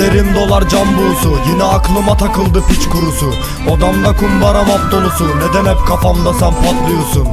Gözlerim dolar cam buğusu, yine aklıma takıldı piç kurusu. Odamda kumbara map dolusu, neden hep kafamda sen patlıyorsun?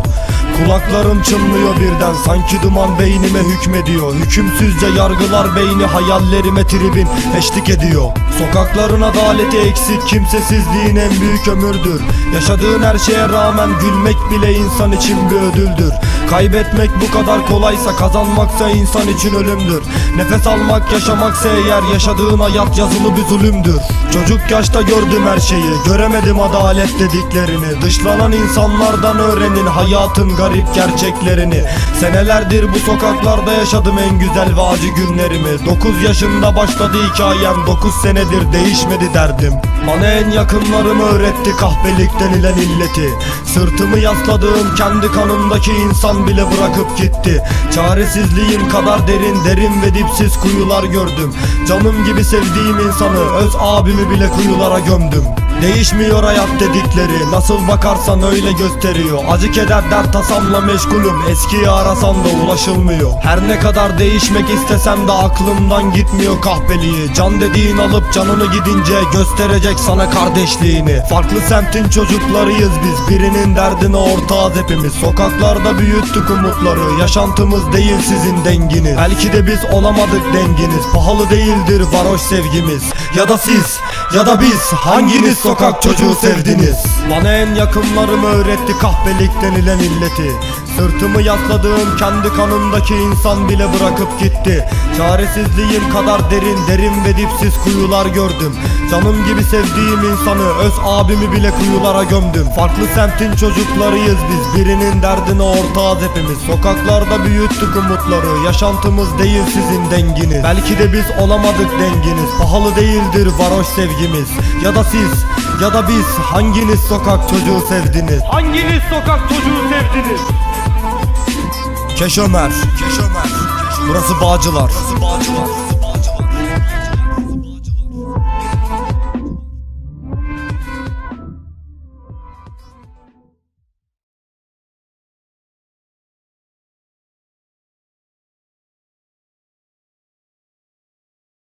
Kulaklarım çınlıyor birden, sanki duman beynime hükmediyor. Hükümsüzce yargılar beyni, hayallerime tribin eşlik ediyor. Sokakların adaleti eksik, kimsesizliğin en büyük ömürdür. Yaşadığın her şeye rağmen gülmek bile insan için bir ödüldür. Kaybetmek bu kadar kolaysa, kazanmaksa insan için ölümdür. Nefes almak yaşamaksa eğer, yaşadığın hayat yazılı bir zulümdür. Çocuk yaşta gördüm her şeyi, göremedim adalet dediklerini. Dışlanan insanlardan öğrenin hayatın garip gerçeklerini. Senelerdir bu sokaklarda yaşadım en güzel ve acı günlerimi. 9 yaşında başladı hikayem, 9 senedir değişmedi derdim. Bana en yakınlarım öğretti kahpelik denilen illeti. Sırtımı yasladığım kendi kanımdaki insan bile bırakıp gitti. Çaresizliğim kadar derin, derin ve dipsiz kuyular gördüm. Canım gibi sevdiğim insanı, öz abimi bile kuyulara gömdüm. Değişmiyor hayat dedikleri, nasıl bakarsan öyle gösteriyor. Acı keder dert tasamla meşgulüm, eskiyi arasam da ulaşılmıyor. Her ne kadar değişmek istesem de aklımdan gitmiyor kahpeliği. Can dediğin alıp canını gidince gösterecek sana kardeşliğini. Farklı semtin çocuklarıyız biz, birinin derdine ortağız hepimiz. Sokaklarda büyüttük umutları, yaşantımız değil sizin denginiz. Belki de biz olamadık denginiz, pahalı değildir varoş sevgimiz. Ya da siz ya da biz, hanginiz sokak çocuğu sevdiniz? Bana en yakınlarım öğretti kahpelik denilen illeti. Sırtımı yasladığım kendi kanımdaki insan bile bırakıp gitti. Çaresizliğim kadar derin, derin ve dipsiz kuyular gördüm. Canım gibi sevdiğim insanı, öz abimi bile kuyulara gömdüm. Farklı semtin çocuklarıyız biz, birinin derdine ortağız hepimiz. Sokaklarda büyüttük umutları, yaşantımız değil sizin denginiz. Belki de biz olamadık denginiz, pahalı değildir varoş sevgimiz. Ya da siz ya da biz, hanginiz sokak çocuğu sevdiniz? Hanginiz sokak çocuğu sevdiniz? Keş Ömer. Burası Bağcılar.